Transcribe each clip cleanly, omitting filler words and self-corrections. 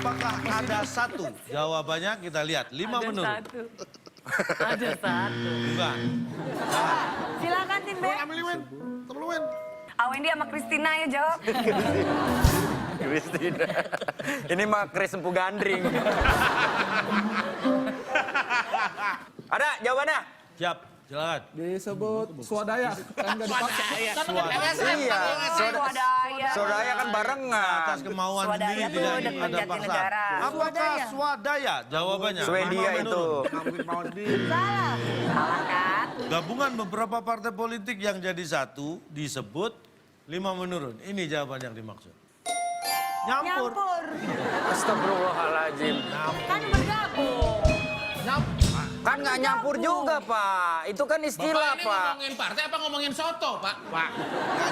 Apakah ada satu? Jawabannya kita lihat. 5 menurut. Satu. Ada satu. Bukan. Silakan tim B. Ambil Wen. Temen Wen. Wendy sama Christina ya jawab. Christina. Ini mah Chris Empu Gandring. Ada jawabannya? Siap, silakan. Disebut swadaya. Kan nggak dipaksa. Iya, Swadaya. swadaya kan barengan. Atas kemauan Swadaya sendiri tuh tidak dekat ada Jatinegara. paksaan. Apakah swadaya? Jawabannya. Swedia 5 itu. menurut. Nggak mungkin mau sendiri. Salah kan? Gabungan beberapa partai politik yang jadi satu disebut 5 menurut. Ini jawaban yang dimaksud. Nyampur. Astagfirullahaladzim. Kan bergabung. Kan nggak nyampur juga, Pak. Itu kan istilah, Bapak ini Pak. ngomongin partai apa ngomongin soto, Pak? Pak.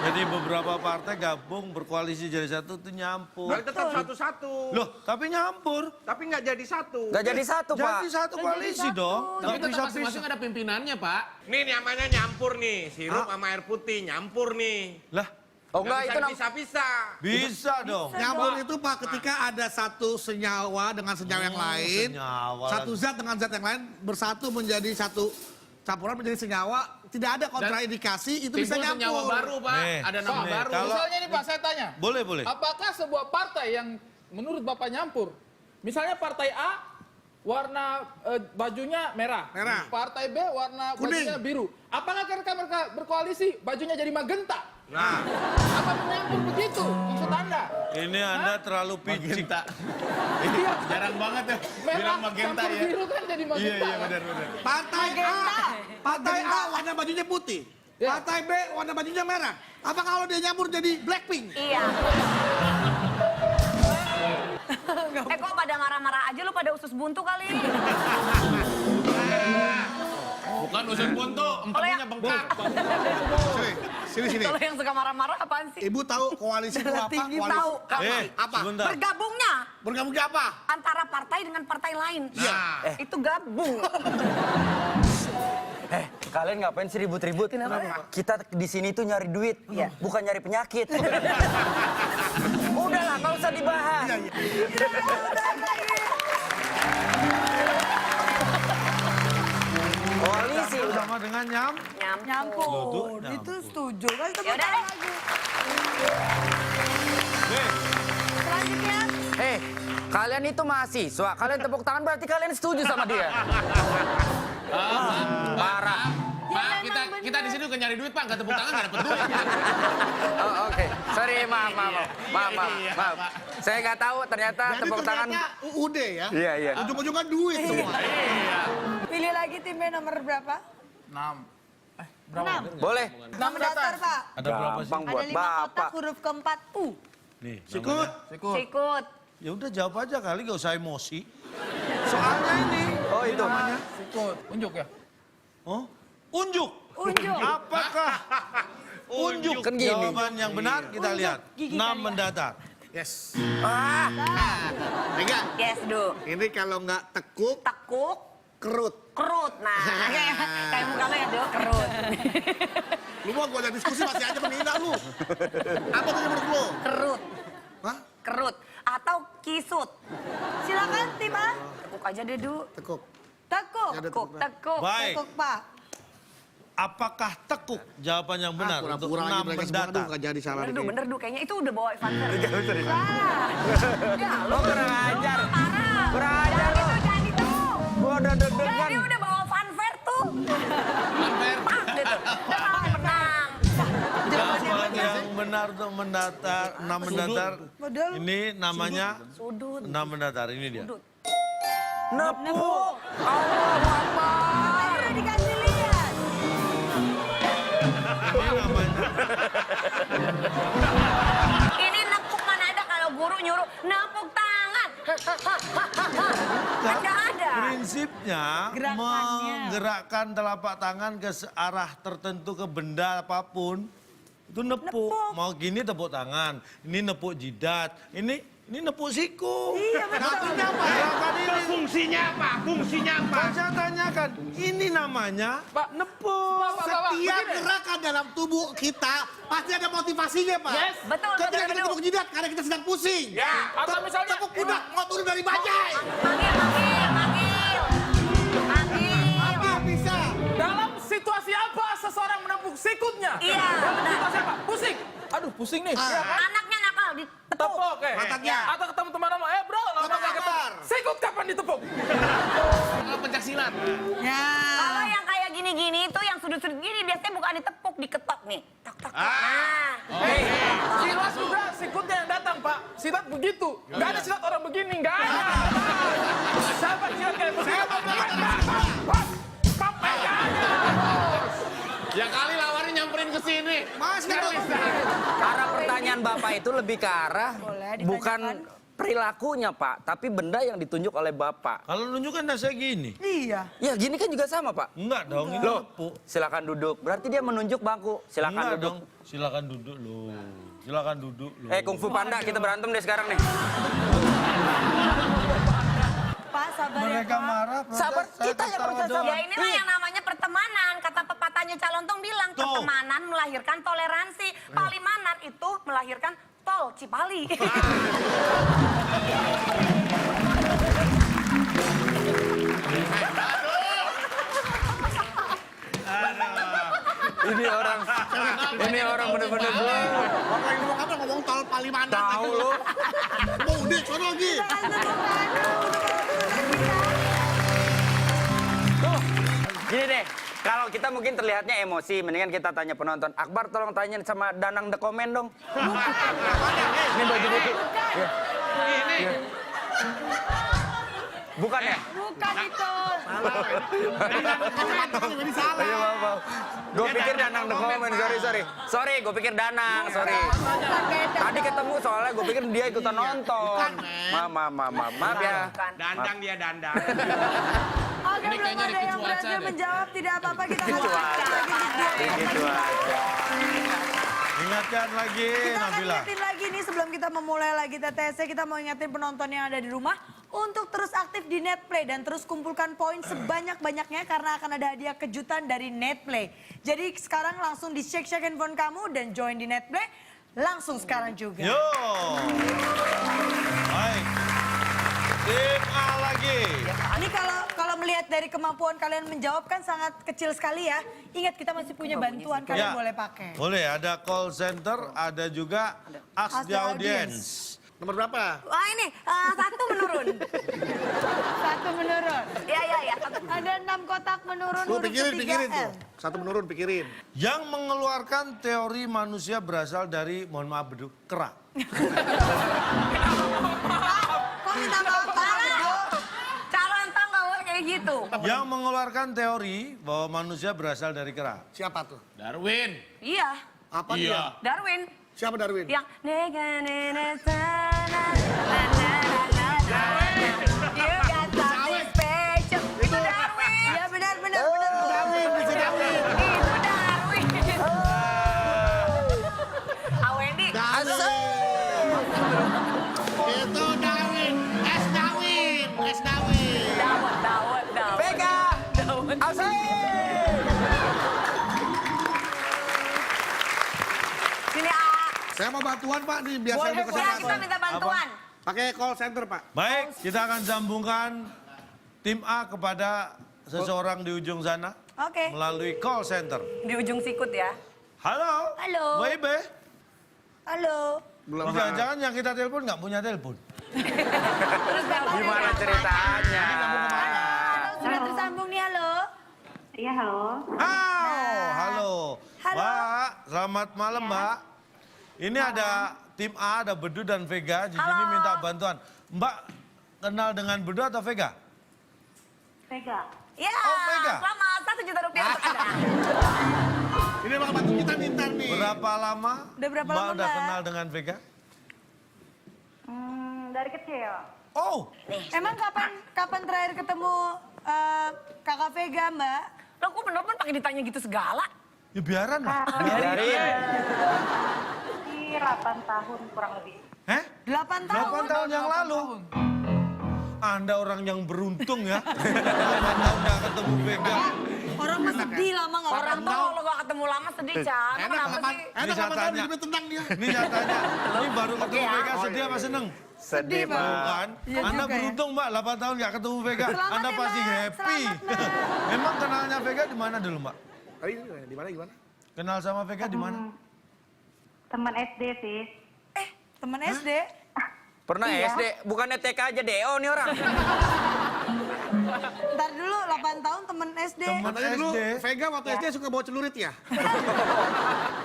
Jadi beberapa partai gabung berkoalisi jadi satu itu nyampur. Tapi tetap satu-satu. Loh, tapi nyampur. Tapi nggak jadi satu. Nggak jadi satu, Pak. Jadi satu koalisi dong. Tapi Nggak tetap bisa masing-masing ada pimpinannya, Pak. Nih namanya nyampur nih, sirup sama air putih nyampur nih. Lah, Oh, enggak, itu Bisa-bisa. bisa dong. Nyampur itu Pak ketika ada satu senyawa dengan senyawa yang lain. senyawa Satu lagi. zat dengan zat yang lain bersatu menjadi satu campuran menjadi senyawa. Tidak ada kontraindikasi itu bisa Timbul senyawa nyampur. baru, Pak. Nih, Ada nama nih, baru. kalau- Misalnya nih Pak, saya tanya. Boleh, boleh. Apakah sebuah partai yang menurut Bapak nyampur? Misalnya partai A, warna bajunya merah. Merah. Partai B, warna Kuning. bajunya biru. Apakah ketika mereka berkoalisi, bajunya jadi magenta? Nah, Apa menyampur begitu? Maksud Anda? Ini Anda terlalu picik. Iya. Jarang banget ya Merah bilang magenta campur ya. biru kan jadi magenta. kan? benar. Partai A warna bajunya putih. Ya. Partai B warna bajunya merah. Apa kalau dia nyampur jadi Blackpink? Iya. Kok pada marah-marah aja lu pada usus buntu kali ini. Bukan usus buntu, empedunya bengkak. Sini. Kalau yang suka marah-marah apaan sih? Ibu tahu koalisi itu apa? Tinggi Koalisi. tahu. Apa? Sebentar. Bergabungnya Bergabung di apa? antara partai dengan partai lain. Nah. Itu gabung. Kalian ngapain sih ribut-ribut? Kita di sini tuh nyari duit, Iya. bukan nyari penyakit. Udahlah, nggak usah dibahas. Koalisi udah. Sama dengan Nyampur. Itu Setuju kan Ya udah deh. Selanjutnya. Kalian itu mahasiswa, kalian tepuk tangan berarti kalian setuju sama dia. Parah. Pak, kita di sini bukan nyari duit, Pak. Nggak tepuk tangan, nggak dapet duit. Oh, oke. Sorry, maaf. Saya nggak tahu ternyata Jadi tepuk tangan. ternyata UUD ya? Iya. Ujung-ujungnya duit semua. Pilih lagi tim B nomor berapa? 6. 6. Boleh. 6 mendaftar Pak. ada berapa sih? Gampang Ada buat 5 kotak bapak. huruf keempat U. Nih, Sikut. Sikut. Ya udah jawab aja kali, gak usah emosi. Soalnya ini. Oh itu. Sikut. Unjuk ya? Oh, unjuk. Unjuk. Apakah unjuk? Kan gini. Jawaban yang benar kita lihat. Gigi 6 kali ya. mendatar. Yes. Enggak. Yes, Du. Ini kalau nggak tekuk, Tekuk. kerut. Kerut. Nah, kayak muka lo ya, Du. Kerut. Lu mau gue ada diskusi masih aja menghina lu. Apa tuh menurut lu? Kerut. Hah? Kerut. Atau kisut. Silakan tim A. Tekuk aja deh, Du. Tekuk. Tekuk. Ya udah, Tekuk, tekuk. Baik. Tekuk Pak. Apakah tekuk jawaban yang benar untuk Pura-pura aja 6 mereka semua. Aduh, mendatar? nggak jadi salah. Bener, Du. nih. Bener, Du. Kayaknya itu udah bawa Evander. Salah. Ya, lo Lo kurang ajar. parah. Kurang ajar lo. Jangan itu. Gua udah deg-degan. Dia udah bawa funfair tuh. Pas gitu. Udah malah menang. Jawaban yang benar untuk mendatar, 6 mendatar. Betul. Ini namanya Sudut. 6 mendatar, ini dia. Sudut. Nepuk. Udah dikasih lihat. Ini namanya. Ini nepuk mana ada kalau guru nyuruh nepuk tangan. Kan nggak ada. Prinsipnya Gerakannya. menggerakkan telapak tangan ke arah tertentu ke benda apapun. Itu nepuk. Mau gini tepuk tangan, ini nepuk jidat, ini nepuk siku. Iya betul. Artinya apa? Gerakan ini. Fungsinya apa? Fungsinya apa? Kan saya tanyakan, ini namanya Pak. nepuk. Setiap gerakan dalam tubuh kita pasti ada motivasinya, Pak. Yes. Betul, Ketika betul, kita betul. tepuk tepuk jidat karena kita sedang pusing. Ya. Atau misalnya Tepuk pundak, mau turun dari bajai. Apa bisa? dalam situasi apa seseorang menepuk sikutnya? Iya, Dalam benar. situasi apa? Pusing. Aduh, pusing nih. Iya kan? Anaknya nakal ditepuk. Tepuk, oke. Pantatnya. Atau ketemu teman-teman, bro, lama Otak gak ketemu. bakar. Sikut kapan ditepuk? Kalau pencak silat. Ya. Kalau yang kayak gini-gini itu yang sudut-sudut gini biasanya bukan ditepuk, diketok nih. Tok tok tok. Nah. Hei, silat juga sikutnya yang datang, Pak. Silat begitu. Gak ada silat orang begini, gak ada. Siapa silat kayak begitu? Sampai gak ada. Ya kali lawannya nyamperin ke sini. Mas, kita Arah pertanyaan Bapak itu lebih ke arah Boleh ditanyakan. bukan perilakunya, Pak, tapi benda yang ditunjuk oleh Bapak. Kalau nunjukkan saya gini. Iya. Ya, gini kan juga sama, Pak. Enggak dong, ini Loh, nepuk. silakan duduk. Berarti dia menunjuk bangku. Silakan Enggak duduk. dong, silakan duduk loh. Silakan duduk loh. Kungfu Panda, kita berantem deh sekarang nih. Pak, sabar ya, Mereka Pak. marah, protes, Sabar, saya kita yang ketawa harus doang. Ya inilah yang namanya pertemanan. Kata pepatahnya Calontong bilang, Tuh. pertemanan melahirkan toleransi. Palimanan itu melahirkan tol Cipali. Ini orang bener-bener belum. Bapak ini mau kapan ngomong tol Palimanan. Tahu lu. Mau udah, sono lagi. Gini deh, kalau kita mungkin terlihatnya emosi, mendingan kita tanya penonton. Akbar tolong tanya sama Danang The Comment dong. Ini baju putih. Iya. Iya. Bukan ya? Bukan itu. Ini salah. Ayo, maaf. Gue pikir Danang The Comment, sorry. Sorry, gue pikir Danang, sorry. Tadi ketemu soalnya gue pikir dia ikutan nonton. Maaf ya. Dandang dia dandang. Oke, belum ada yang berhasil menjawab. Tidak apa-apa, kita Gitu lanjutkan aja. lagi. Gitu aja. Ingatkan lagi, Kita akan Nabila. ingetin lagi nih sebelum kita memulai lagi TTC, kita mau ingetin penonton yang ada di rumah untuk terus aktif di Netplay dan terus kumpulkan poin sebanyak-banyaknya karena akan ada hadiah kejutan dari Netplay. Jadi sekarang langsung di shake handphone kamu dan join di Netplay langsung sekarang juga. Yo. Baik. Tim A lagi. Ini kalau melihat dari kemampuan kalian menjawab kan sangat kecil sekali ya. Ingat kita masih punya bantuan kalian boleh pakai. Boleh, ada call center, ada juga ask the audience. Nomor berapa? Wah ini, satu menurun. Satu menurun. Iya. Ada 6 kotak menurun Lu huruf pikirin ketiga tuh. L. Satu menurun, pikirin. Yang mengeluarkan teori manusia berasal dari, mohon maaf beduk, kera. Kok minta maaf Pak? Calontong gak boleh kayak gitu. Yang mengeluarkan teori bahwa manusia berasal dari kera. Siapa tuh? Darwin. Iya, Apa Iya. dia? Darwin. Siapa Darwin? Yang nega sana na na na na na. You got something special. Itu Darwin. Iya benar. Darwin, bisa Darwin. Itu Darwin. Awendi. Itu Darwin. Es Darwin. Es Darwin. Dawet. Vega. Asik. Sini A. Saya mau bantuan Pak nih, biar saya Boleh, buka ya, kita kesempatan. minta bantuan. Pakai call center Pak. Baik, kita akan sambungkan tim A kepada seseorang di ujung sana Oke. melalui call center. Di ujung sikut ya. Halo. Halo. Mbak Ibe. Halo. Belum. Jangan-jangan yang kita telepon nggak punya telepon. Terus Gimana ceritanya? Sudah tersambung nih, halo. Iya, halo. Halo. Halo. Mbak, selamat malam Mbak. Ini ada tim A, ada Bedu dan Vega. Di sini Halo. minta bantuan. Mbak kenal dengan Bedu atau Vega? Vega. Ya, Oh, Vega. selamat 1 juta rupiah untuk Anda. Ini bakal bantu kita ntar nih. Berapa lama Udah berapa Mbak lama, udah Mbak? kenal dengan Vega? Dari kecil. Oh, Emang kapan terakhir ketemu kakak Vega, Mbak? Lo kok bener-bener pakai ditanya gitu segala? ya biaran lah. Dari Di 8 tahun kurang lebih. 8 tahun. 8 tahun yang lalu. Anda orang yang beruntung ya. 8 tahun nggak ketemu Vega. Orang orang mah sedih lama nggak Orang ketemu. tuh kalau gak ketemu lama sedih, Cak. Enak Kenapa delapan sih? enak saya 8 tahun tanya. hidupnya tentang dia. Ini saya tanya, ini baru ketemu Vega sedih apa seneng? Sedih, Bang. Tuh Pak. kan? Iya Anda juga ya. beruntung Mbak, 8 tahun nggak ketemu Vega. Selamat Anda ya, pasti Mbak. happy. Selamat, Mbak. Memang kenalnya Vega di mana dulu Mbak? Tadi di mana gimana? Kenal sama Vega di mana? Teman SD sih. Temen SD. Pernah Iya. SD, bukannya TK aja DO nih orang. Ntar dulu 8 tahun temen SD. Temen Katanya dulu SD. Vega waktu SD suka bawa celurit ya?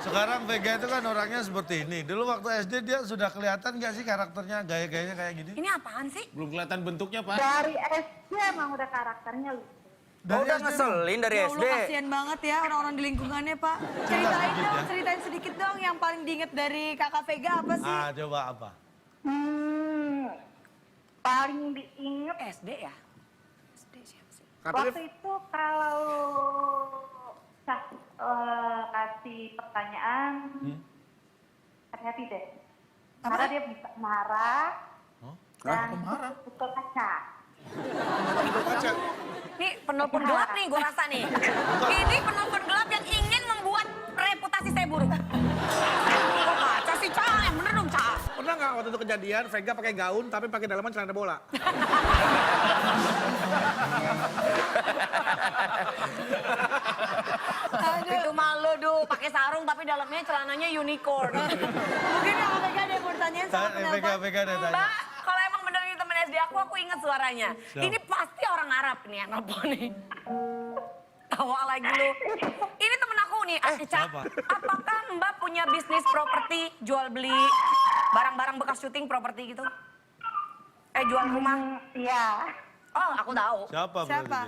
Sekarang Vega itu kan orangnya seperti ini. Dulu waktu SD dia sudah kelihatan nggak sih karakternya, gaya-gayanya kayak gini? Ini apaan sih? Belum kelihatan bentuknya, Pak. Dari SD emang udah karakternya lucu. Oh, udah SD. ngeselin dari Ya SD. Allah, kasihan banget ya orang-orang di lingkungannya, Pak. Ceritain sedikit dong, ya. ceritain sedikit dong yang paling diinget dari kakak Vega apa sih? Ah, coba apa? Paling diinget SD ya? SD siapa sih? Katanya waktu itu kalau kasih pertanyaan, hati-hati deh. Karena dia bisa marah dan pukul kaca. Nih penelpon gelap nih gue rasa nih. Ini penelpon gelap yang ingin membuat reputasi saya buruk. Kok kaca sih, Cak? Yang bener dong, Cak. pernah nggak waktu itu kejadian Vega pakai gaun tapi pakai dalaman celana bola? Itu malu, pakai sarung tapi dalamnya celananya unicorn. Mungkin kakak Vega ada yang mau ditanyain sama penelpon. Vega ada tanya. Mbak, kalau emang bener ini temen SD aku inget suaranya. Siapa? Ini pasti orang Arab nih yang nelpon nih. Tawa lagi lu. Ini temen aku nih, Ica. siapa? Apakah Mbak punya bisnis properti, jual beli barang-barang bekas syuting properti gitu? Jual rumah? Iya. Oh, aku tahu. Siapa? berarti Siapa?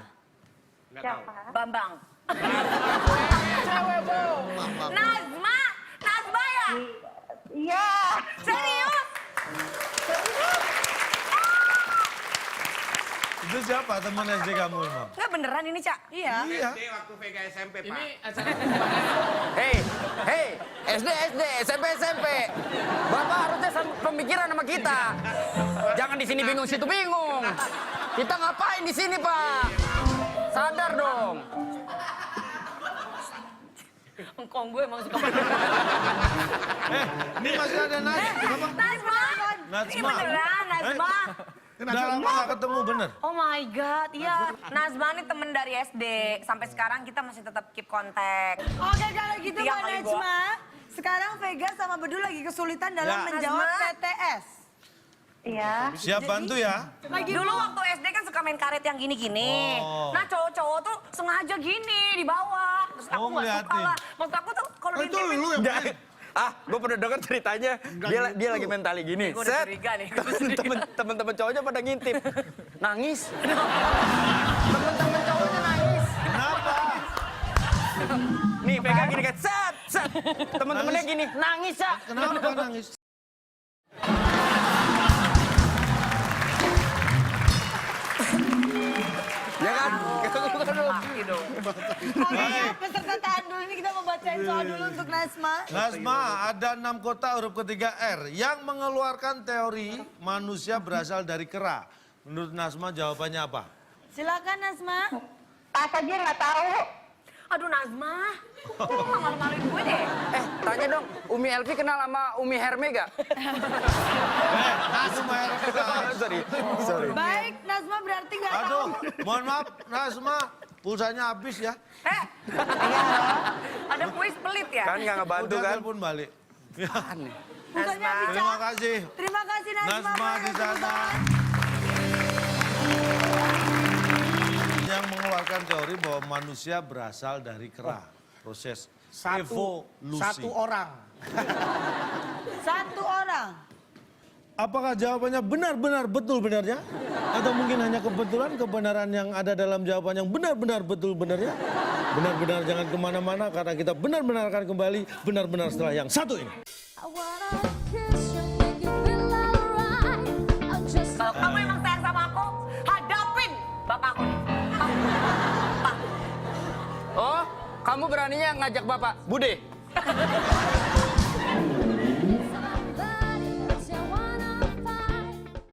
dia? Siapa? Bambang. Cewek, Bo. Nazma! Nazma ya? Iya. Serius? Itu siapa teman SD kamu emang? Nggak beneran ini, Cak? Iya. Iya. SD waktu Vega SMP, Pak. Ini acara Hei, SD, SMP. Bapak harusnya pemikiran sama kita. Jangan di sini bingung, situ bingung. Kita ngapain di sini, Pak? Sadar dong. Engkong gue emang suka Ini masih ada Nazma. Kenapa? Nazma! Ini Nazma. beneran, Nazma. Udah lama gak ketemu, bener? Oh my God, iya. Nazma ini temen dari SD. Sampai sekarang kita masih tetap keep kontak. Oke kalau gitu Tiap Mbak kali Najma, sekarang Vega sama Bedu lagi kesulitan dalam Ya. menjawab Nazma. PTS. Iya. Siap bantu ya. Dulu waktu SD kan suka main karet yang gini-gini. Oh. Nah cowok-cowok tuh sengaja gini di bawah. Terus aku Oh, nggak suka ngeliatin. lah. Maksud aku tuh kalau Oh, itu diintipin. lu yang main? Gue pernah dengar ceritanya. Dia lagi main tali gini. Gua udah Set. curiga nih. Temen-temen cowoknya pada ngintip. Nangis. Temen-temen cowoknya nangis. Kenapa? Nih, pegang gini kan. Set. Temen-temennya gini. Nangis, ya. Kenapa nangis? Ya kan? Laki dong. Oke ya, peserta tahan dulu ini kita mau bacain soal dulu untuk Nazma. Nazma, ada 6 kota huruf ketiga R yang mengeluarkan teori manusia berasal dari kera. Menurut Nazma jawabannya apa? Silakan Nazma. Pas aja nggak tahu. Aduh Nazma, kok lu nggak malu-maluin gue deh? Tanya dong, Umi Elvi kenal sama Umi Herme gak? Itu Maher kita. Sorry. Baik, Nazma berarti nggak tahu. Aduh, mohon maaf Nazma, pulsanya habis ya. Ada kuis pelit ya? Kan nggak ngebantu Udah kan? telepon balik. Pulsanya Nazma. bisa. Terima kasih. Terima kasih Nazma. Nazma di sana. Yang mengeluarkan teori bahwa manusia berasal dari kera. Proses evolusi. Satu orang. Satu orang. Apakah jawabannya benar-benar betul benarnya? Atau mungkin hanya kebetulan kebenaran yang ada dalam jawaban yang benar-benar betul benarnya? Benar-benar jangan kemana-mana karena kita benar-benar akan kembali benar-benar setelah yang satu ini. Kalau kamu emang sayang sama aku, hadapin bapak aku nih. Oh, kamu beraninya ngajak Bapak Bude?